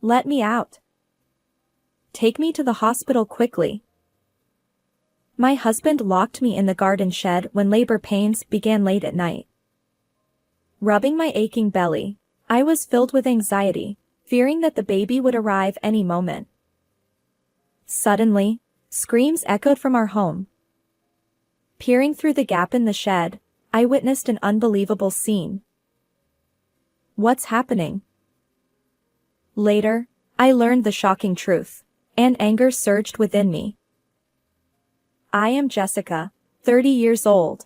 Let me out. Take me to the hospital quickly. My husband locked me in the garden shed when labor pains began late at night. Rubbing my aching belly, I was filled with anxiety, fearing that the baby would arrive any moment. Suddenly, screams echoed from our home. Peering through the gap in the shed, I witnessed an unbelievable scene. What's happening? Later, I learned the shocking truth, and anger surged within me. I am Jessica, 30 years old.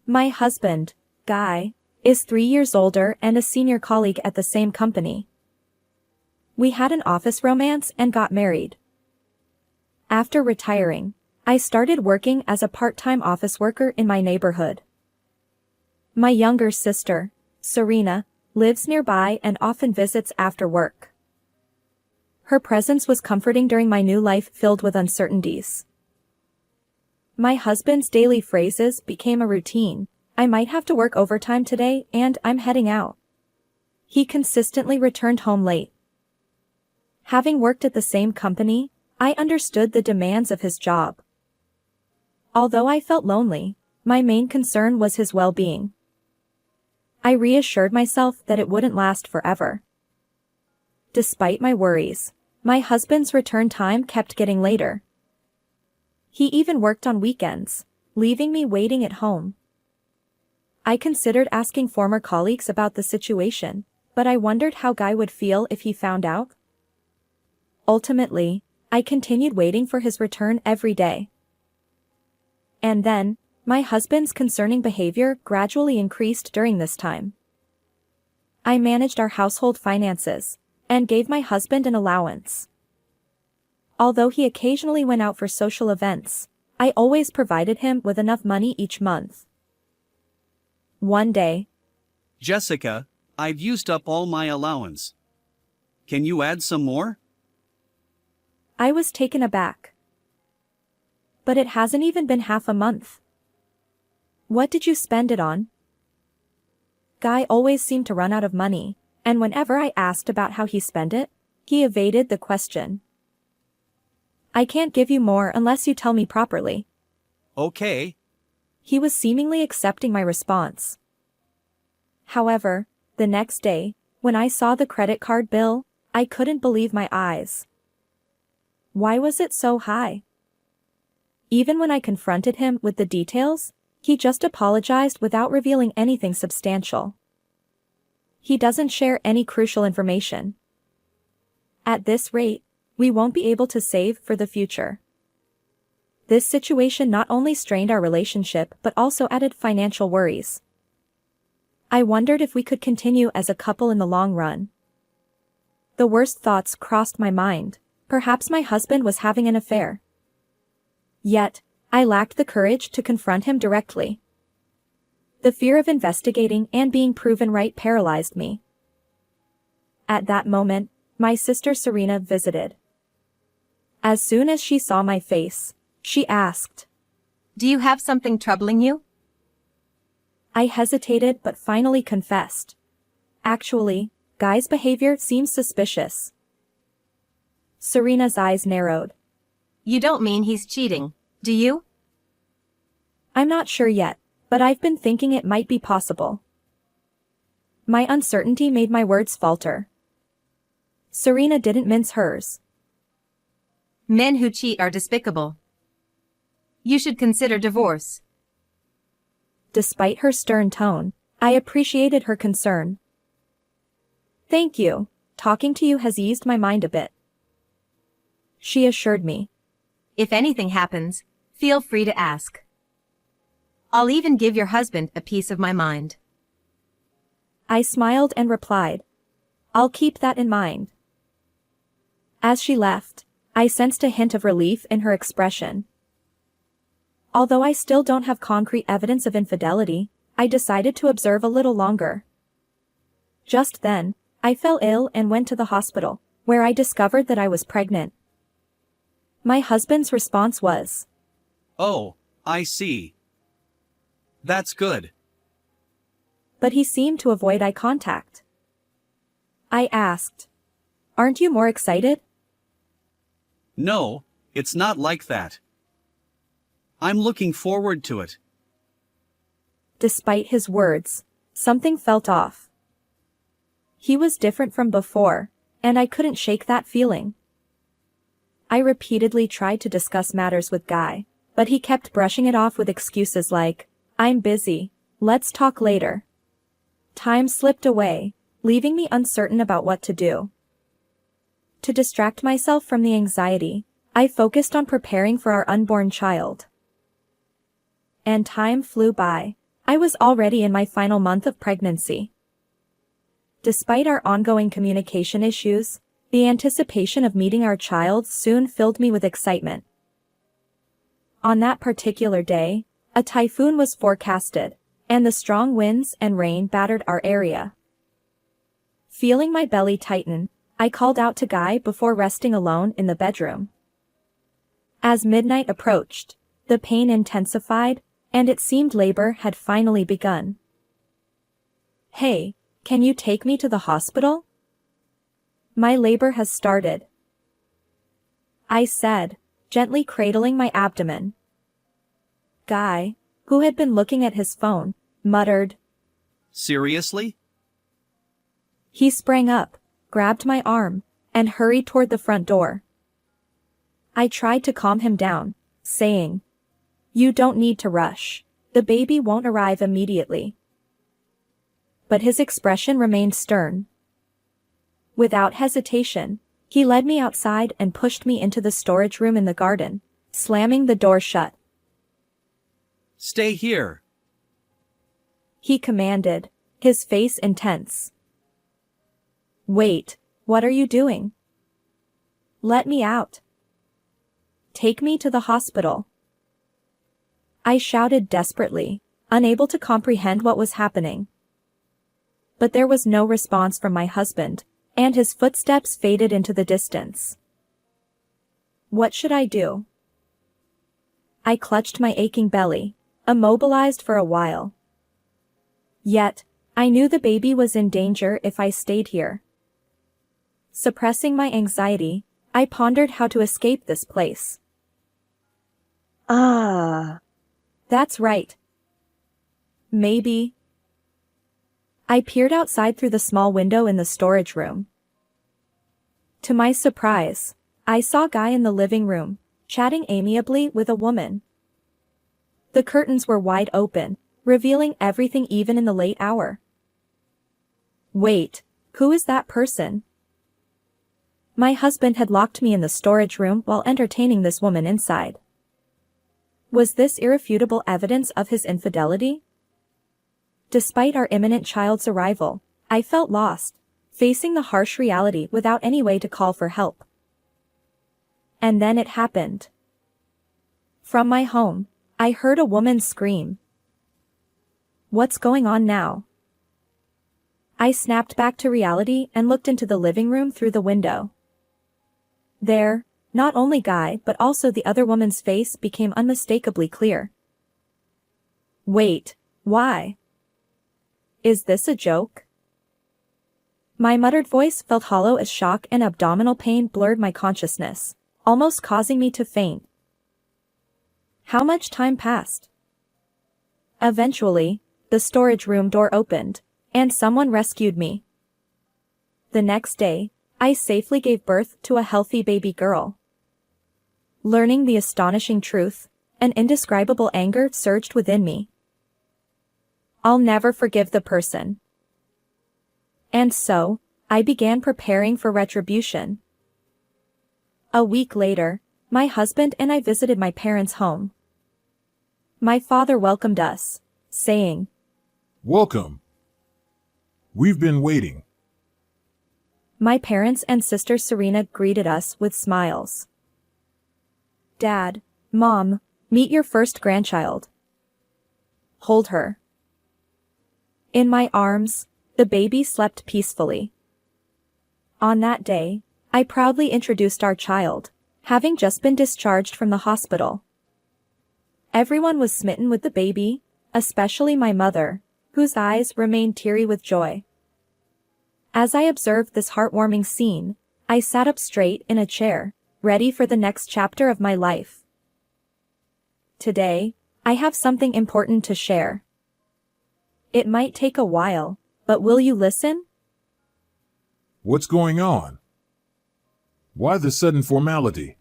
My husband, Guy, is 3 years older and a senior colleague at the same company. We had an office romance and got married. After retiring, I started working as a part-time office worker in my neighborhood. My younger sister, Serena, lives nearby and often visits after work. Her presence was comforting during my new life filled with uncertainties. My husband's daily phrases became a routine. I might have to work overtime today and I'm heading out. He consistently returned home late. Having worked at the same company, I understood the demands of his job. Although I felt lonely, my main concern was his well-being. I reassured myself that it wouldn't last forever. Despite my worries, my husband's return time kept getting later. He even worked on weekends, leaving me waiting at home. I considered asking former colleagues about the situation, but I wondered how Guy would feel if he found out. Ultimately, I continued waiting for his return every day. And then, my husband's concerning behavior gradually increased during this time. I managed our household finances, and gave my husband an allowance. Although he occasionally went out for social events, I always provided him with enough money each month. One day, Jessica, I've used up all my allowance. Can you add some more? I was taken aback. But it hasn't even been half a month. What did you spend it on? Guy always seemed to run out of money, and whenever I asked about how he spent it, he evaded the question. I can't give you more unless you tell me properly. Okay. He was seemingly accepting my response. However, the next day, when I saw the credit card bill, I couldn't believe my eyes. Why was it so high? Even when I confronted him with the details, he just apologized without revealing anything substantial. He doesn't share any crucial information. At this rate, we won't be able to save for the future. This situation not only strained our relationship but also added financial worries. I wondered if we could continue as a couple in the long run. The worst thoughts crossed my mind. Perhaps my husband was having an affair. Yet, I lacked the courage to confront him directly. The fear of investigating and being proven right paralyzed me. At that moment, my sister Serena visited. As soon as she saw my face, she asked, Do you have something troubling you? I hesitated but finally confessed. Actually, Guy's behavior seems suspicious. Serena's eyes narrowed. You don't mean he's cheating, do you? I'm not sure yet, but I've been thinking it might be possible. My uncertainty made my words falter. Serena didn't mince hers. Men who cheat are despicable. You should consider divorce. Despite her stern tone, I appreciated her concern. Thank you. Talking to you has eased my mind a bit. She assured me. If anything happens, feel free to ask. I'll even give your husband a piece of my mind. I smiled and replied, I'll keep that in mind. As she left, I sensed a hint of relief in her expression. Although I still don't have concrete evidence of infidelity, I decided to observe a little longer. Just then, I fell ill and went to the hospital, where I discovered that I was pregnant. My husband's response was, Oh, I see. That's good. But he seemed to avoid eye contact. I asked, Aren't you more excited? No, it's not like that. I'm looking forward to it. Despite his words, something felt off. He was different from before, and I couldn't shake that feeling. I repeatedly tried to discuss matters with Guy, but he kept brushing it off with excuses like, "I'm busy, let's talk later." Time slipped away, leaving me uncertain about what to do. To distract myself from the anxiety, I focused on preparing for our unborn child. And time flew by. I was already in my final month of pregnancy. Despite our ongoing communication issues, the anticipation of meeting our child soon filled me with excitement. On that particular day, a typhoon was forecasted, and the strong winds and rain battered our area. Feeling my belly tighten, I called out to Guy before resting alone in the bedroom. As midnight approached, the pain intensified, and it seemed labor had finally begun. "Hey, can you take me to the hospital? My labor has started," I said, gently cradling my abdomen. Guy, who had been looking at his phone, muttered. Seriously? He sprang up, grabbed my arm, and hurried toward the front door. I tried to calm him down, saying, "You don't need to rush. The baby won't arrive immediately." But his expression remained stern. Without hesitation, he led me outside and pushed me into the storage room in the garden, slamming the door shut. "Stay here," he commanded, his face intense. "Wait, what are you doing? Let me out. Take me to the hospital." I shouted desperately, unable to comprehend what was happening. But there was no response from my husband, and his footsteps faded into the distance. What should I do? I clutched my aching belly, immobilized for a while. Yet, I knew the baby was in danger if I stayed here. Suppressing my anxiety, I pondered how to escape this place. That's right. Maybe. I peered outside through the small window in the storage room. To my surprise, I saw Guy in the living room, chatting amiably with a woman. The curtains were wide open, revealing everything even in the late hour. Wait, who is that person? My husband had locked me in the storage room while entertaining this woman inside. Was this irrefutable evidence of his infidelity? Despite our imminent child's arrival, I felt lost, facing the harsh reality without any way to call for help. And then it happened. From my home, I heard a woman scream. What's going on now? I snapped back to reality and looked into the living room through the window. There, not only Guy but also the other woman's face became unmistakably clear. Wait, why? Is this a joke? My muttered voice felt hollow as shock and abdominal pain blurred my consciousness, almost causing me to faint. How much time passed? Eventually, the storage room door opened, and someone rescued me. The next day, I safely gave birth to a healthy baby girl. Learning the astonishing truth, an indescribable anger surged within me. I'll never forgive the person. And so, I began preparing for retribution. A week later, my husband and I visited my parents' home. My father welcomed us, saying, "Welcome. We've been waiting." My parents and sister Serena greeted us with smiles. Dad, Mom, meet your first grandchild. Hold her. In my arms, the baby slept peacefully. On that day, I proudly introduced our child, having just been discharged from the hospital. Everyone was smitten with the baby, especially my mother, whose eyes remained teary with joy. As I observed this heartwarming scene, I sat up straight in a chair, ready for the next chapter of my life. Today, I have something important to share. It might take a while, but will you listen? What's going on? Why the sudden formality?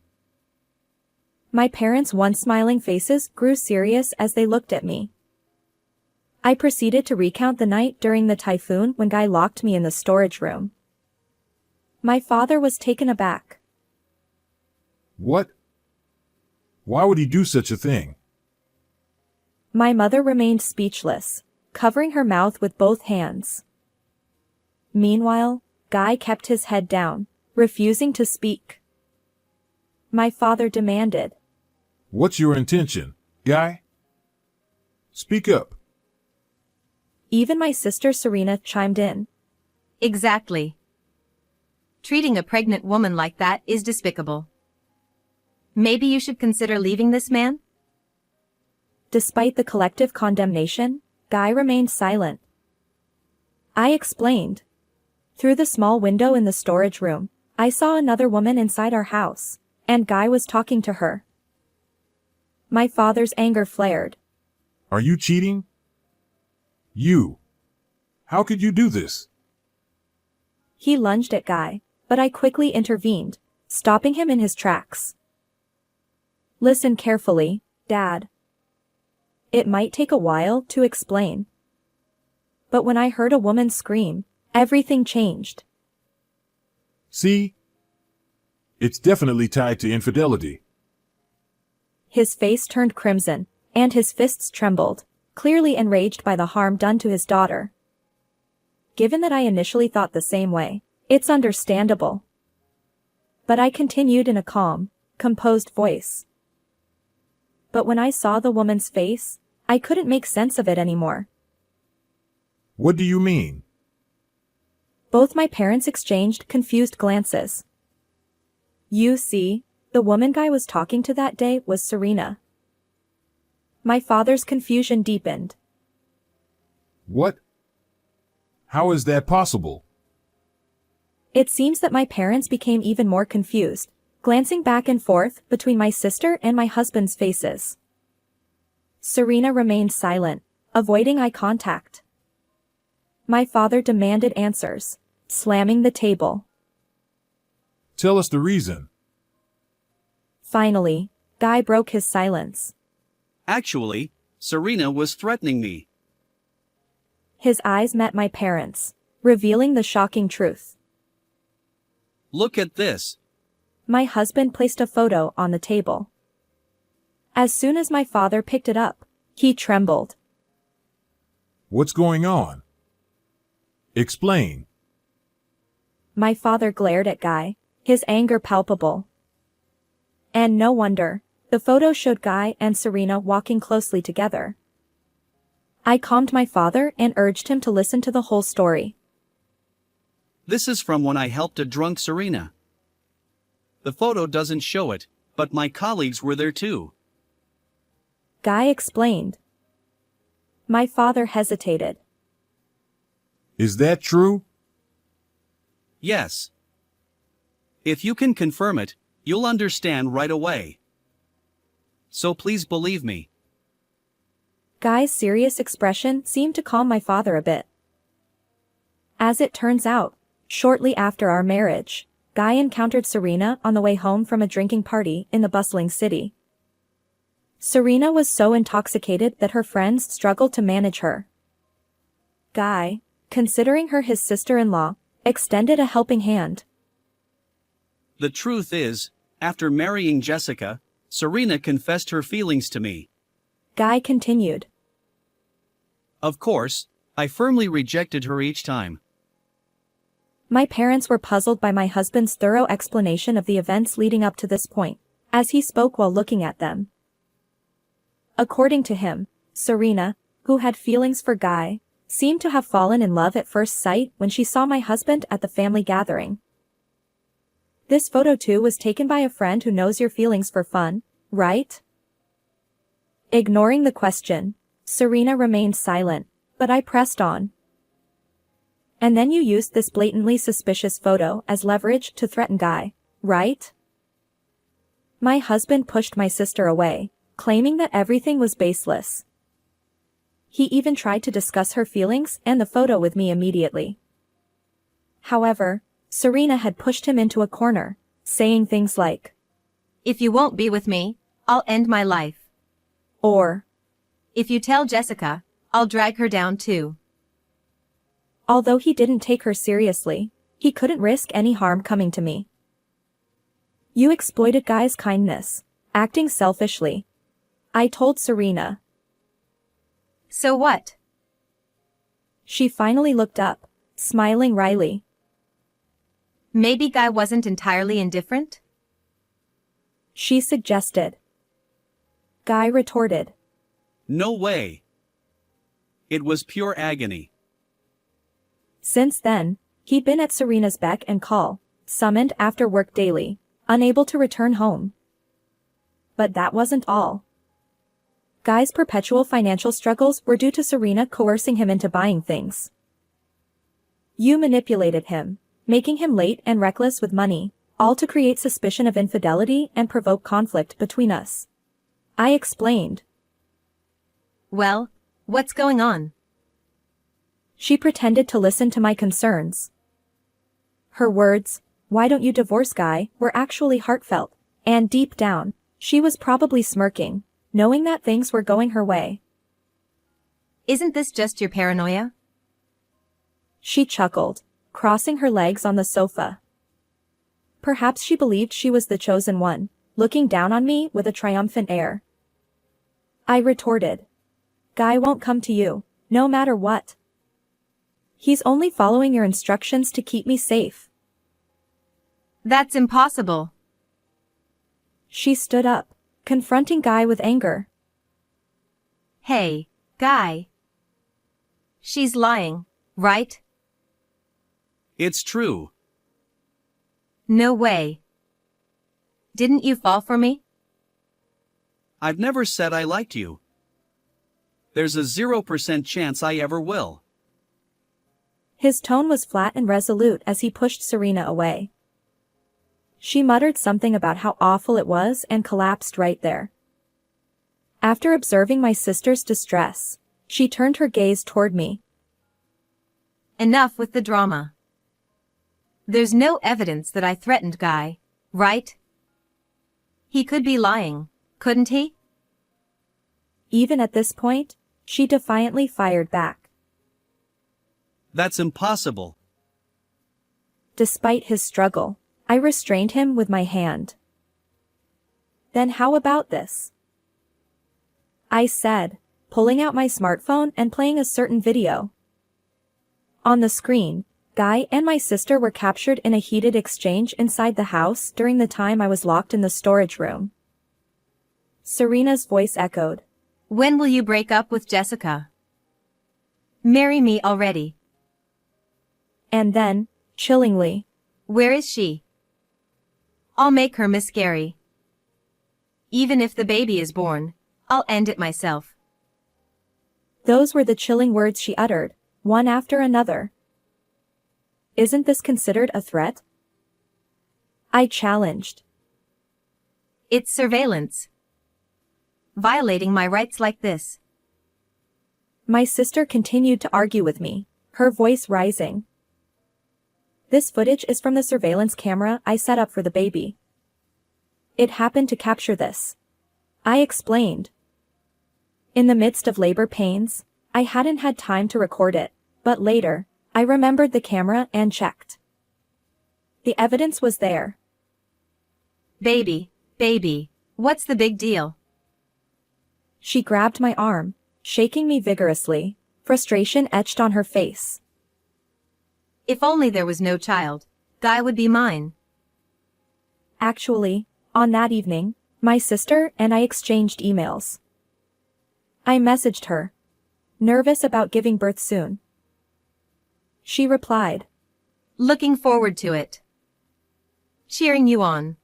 My parents' once smiling faces grew serious as they looked at me. I proceeded to recount the night during the typhoon when Guy locked me in the storage room. My father was taken aback. What? Why would he do such a thing? My mother remained speechless, covering her mouth with both hands. Meanwhile, Guy kept his head down, refusing to speak. My father demanded, What's your intention, Guy? Speak up. Even my sister Serena chimed in. Exactly. Treating a pregnant woman like that is despicable. Maybe you should consider leaving this man? Despite the collective condemnation, Guy remained silent. I explained. Through the small window in the storage room, I saw another woman inside our house, and Guy was talking to her. My father's anger flared. Are you cheating? You. How could you do this? He lunged at Guy, but I quickly intervened, stopping him in his tracks. Listen carefully, Dad. It might take a while to explain. But when I heard a woman scream, everything changed. See? It's definitely tied to infidelity. His face turned crimson, and his fists trembled, clearly enraged by the harm done to his daughter. Given that I initially thought the same way, it's understandable. But I continued in a calm, composed voice. But when I saw the woman's face, I couldn't make sense of it anymore. What do you mean? Both my parents exchanged confused glances. You see, the woman Guy was talking to that day was Serena. My father's confusion deepened. What? How is that possible? It seems that my parents became even more confused, glancing back and forth between my sister and my husband's faces. Serena remained silent, avoiding eye contact. My father demanded answers, slamming the table. Tell us the reason. Finally, Guy broke his silence. Actually, Serena was threatening me. His eyes met my parents', revealing the shocking truth. Look at this. My husband placed a photo on the table. As soon as my father picked it up, he trembled. What's going on? Explain. My father glared at Guy, his anger palpable. And no wonder, the photo showed Guy and Serena walking closely together. I calmed my father and urged him to listen to the whole story. This is from when I helped a drunk Serena. The photo doesn't show it, but my colleagues were there too. Guy explained. My father hesitated. Is that true? Yes. If you can confirm it, you'll understand right away. So please believe me. Guy's serious expression seemed to calm my father a bit. As it turns out, shortly after our marriage, Guy encountered Serena on the way home from a drinking party in the bustling city. Serena was so intoxicated that her friends struggled to manage her. Guy, considering her his sister-in-law, extended a helping hand. The truth is, after marrying Jessica, Serena confessed her feelings to me. Guy continued. Of course, I firmly rejected her each time. My parents were puzzled by my husband's thorough explanation of the events leading up to this point, as he spoke while looking at them. According to him, Serena, who had feelings for Guy, seemed to have fallen in love at first sight when she saw my husband at the family gathering. This photo too was taken by a friend who knows your feelings for fun, right? Ignoring the question, Serena remained silent, but I pressed on. And then you used this blatantly suspicious photo as leverage to threaten Guy, right? My husband pushed my sister away, claiming that everything was baseless. He even tried to discuss her feelings and the photo with me immediately. However, Serena had pushed him into a corner, saying things like, If you won't be with me, I'll end my life. or, If you tell Jessica, I'll drag her down too. although he didn't take her seriously, he couldn't risk any harm coming to me. You exploited Guy's kindness, acting selfishly. I told Serena. So what? She finally looked up, smiling wryly. Maybe Guy wasn't entirely indifferent? She suggested. Guy retorted. No way. It was pure agony. Since then, he'd been at Serena's beck and call, summoned after work daily, unable to return home. But that wasn't all. Guy's perpetual financial struggles were due to Serena coercing him into buying things. You manipulated him, making him late and reckless with money, all to create suspicion of infidelity and provoke conflict between us. I explained. Well, what's going on? She pretended to listen to my concerns. Her words, "Why don't you divorce Guy?" were actually heartfelt, and deep down, she was probably smirking, knowing that things were going her way. Isn't this just your paranoia? She chuckled, crossing her legs on the sofa. Perhaps she believed she was the chosen one, looking down on me with a triumphant air. I retorted. Guy won't come to you, no matter what. He's only following your instructions to keep me safe. That's impossible. She stood up, confronting Guy with anger. Hey, Guy. She's lying, right? It's true. No way. Didn't you fall for me? I've never said I liked you. There's a 0% chance I ever will. His tone was flat and resolute as he pushed Serena away. She muttered something about how awful it was and collapsed right there. After observing my sister's distress, she turned her gaze toward me. Enough with the drama. There's no evidence that I threatened Guy, right? He could be lying, couldn't he? Even at this point, she defiantly fired back. That's impossible. Despite his struggle, I restrained him with my hand. Then how about this? I said, pulling out my smartphone and playing a certain video. On the screen, Guy and my sister were captured in a heated exchange inside the house during the time I was locked in the storage room. Serena's voice echoed. When will you break up with Jessica? Marry me already. And then, chillingly, Where is she? I'll make her Miss Gary. Even if the baby is born, I'll end it myself. those were the chilling words she uttered, one after another. Isn't this considered a threat? I challenged. It's surveillance. Violating my rights like this. My sister continued to argue with me, her voice rising. This footage is from the surveillance camera I set up for the baby. It happened to capture this. I explained. In the midst of labor pains, I hadn't had time to record it, but later, I remembered the camera and checked. The evidence was there. Baby, what's the big deal? She grabbed my arm, shaking me vigorously, frustration etched on her face. If only there was no child, Guy would be mine. Actually, on that evening, my sister and I exchanged emails. I messaged her, nervous about giving birth soon. She replied, Looking forward to it. Cheering you on.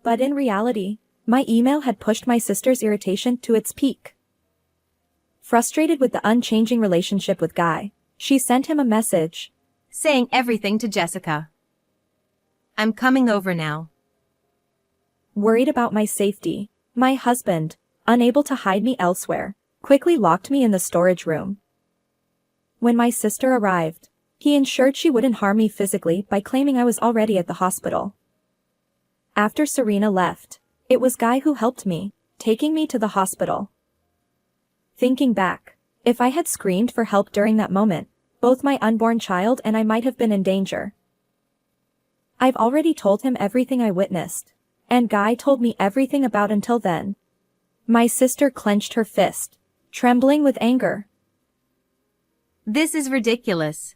but in reality, my email had pushed my sister's irritation to its peak. Frustrated with the unchanging relationship with Guy, She sent him a message. saying everything to Jessica. I'm coming over now. Worried about my safety, my husband, unable to hide me elsewhere, quickly locked me in the storage room. When my sister arrived, he ensured she wouldn't harm me physically by claiming I was already at the hospital. After Serena left, it was Guy who helped me, taking me to the hospital. Thinking back, if I had screamed for help during that moment, both my unborn child and I might have been in danger. I've already told him everything I witnessed, and Guy told me everything about until then. My sister clenched her fist, trembling with anger. This is ridiculous.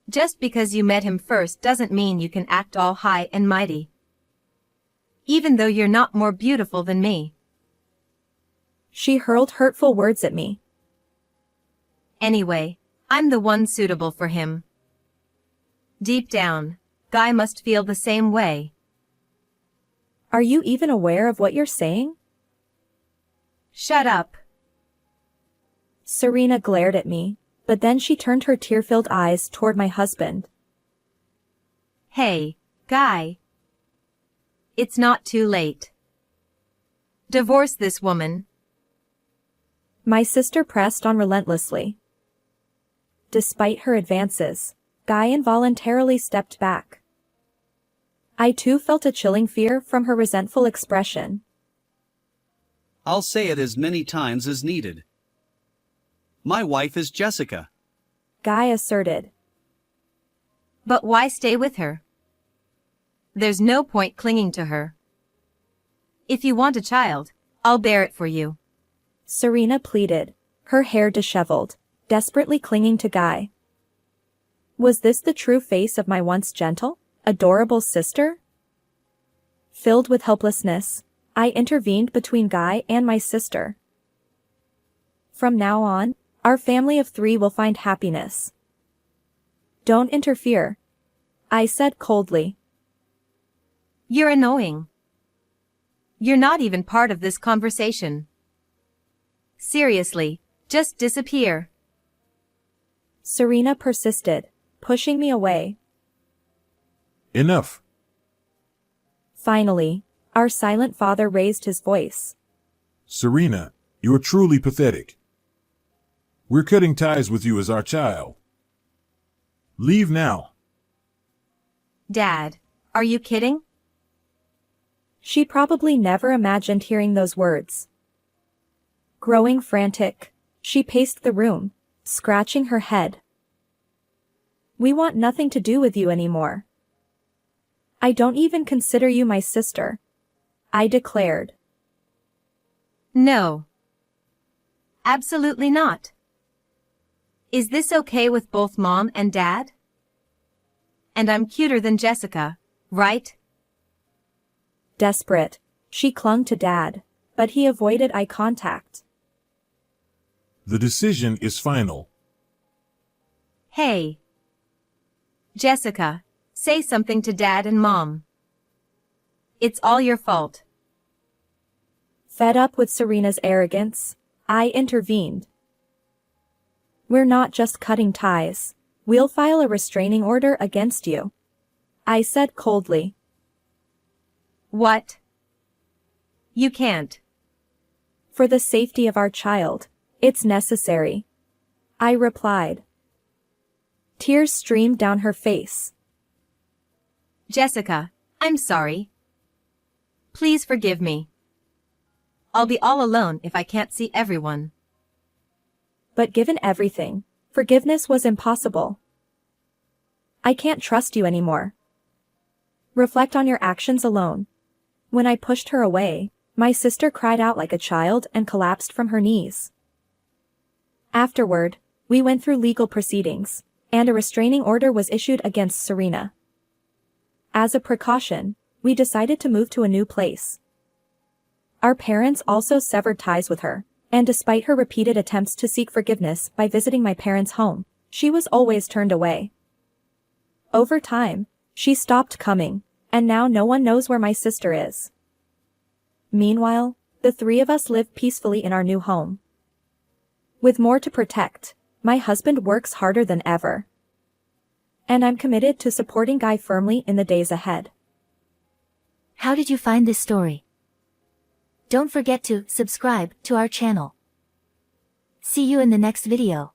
Just because you met him first doesn't mean you can act all high and mighty. Even though you're not more beautiful than me. She hurled hurtful words at me. Anyway, I'm the one suitable for him. Deep down, Guy must feel the same way. Are you even aware of what you're saying? Shut up. Serena glared at me, but then she turned her tear-filled eyes toward my husband. Hey, Guy. It's not too late. Divorce this woman. My sister pressed on relentlessly. Despite her advances, Guy involuntarily stepped back. I too felt a chilling fear from her resentful expression. I'll say it as many times as needed. My wife is Jessica. Guy asserted. But why stay with her? There's no point clinging to her. If you want a child, I'll bear it for you. Serena pleaded, her hair disheveled, desperately clinging to Guy. Was this the true face of my once gentle, adorable sister? Filled with helplessness, I intervened between Guy and my sister. From now on, our family of 3 will find happiness. Don't interfere, I said coldly. You're annoying. You're not even part of this conversation. Seriously, just disappear. Serena persisted, pushing me away. Enough. Finally, our silent father raised his voice. Serena, you're truly pathetic. We're cutting ties with you as our child. Leave now. Dad, are you kidding? She probably never imagined hearing those words. Growing frantic, she paced the room, scratching her head. We want nothing to do with you anymore. I don't even consider you my sister, I declared. No. Absolutely not. Is this okay with both Mom and Dad? And I'm cuter than Jessica, right? Desperate, she clung to Dad, but he avoided eye contact. The decision is final. Hey. Jessica, say something to Dad and Mom. It's all your fault. Fed up with Serena's arrogance, I intervened. We're not just cutting ties, we'll file a restraining order against you, I said coldly. What? You can't. For the safety of our child, it's necessary, I replied. Tears streamed down her face. Jessica, I'm sorry. Please forgive me. I'll be all alone if I can't see everyone. But given everything, forgiveness was impossible. I can't trust you anymore. Reflect on your actions alone. When I pushed her away, my sister cried out like a child and collapsed from her knees. Afterward, we went through legal proceedings, and a restraining order was issued against Serena. As a precaution, we decided to move to a new place. Our parents also severed ties with her, and despite her repeated attempts to seek forgiveness by visiting my parents' home, she was always turned away. Over time, she stopped coming, and now no one knows where my sister is. Meanwhile, the 3 of us live peacefully in our new home. With more to protect, My husband works harder than ever. And I'm committed to supporting Guy firmly in the days ahead. How did you find this story? Don't forget to subscribe to our channel. See you in the next video.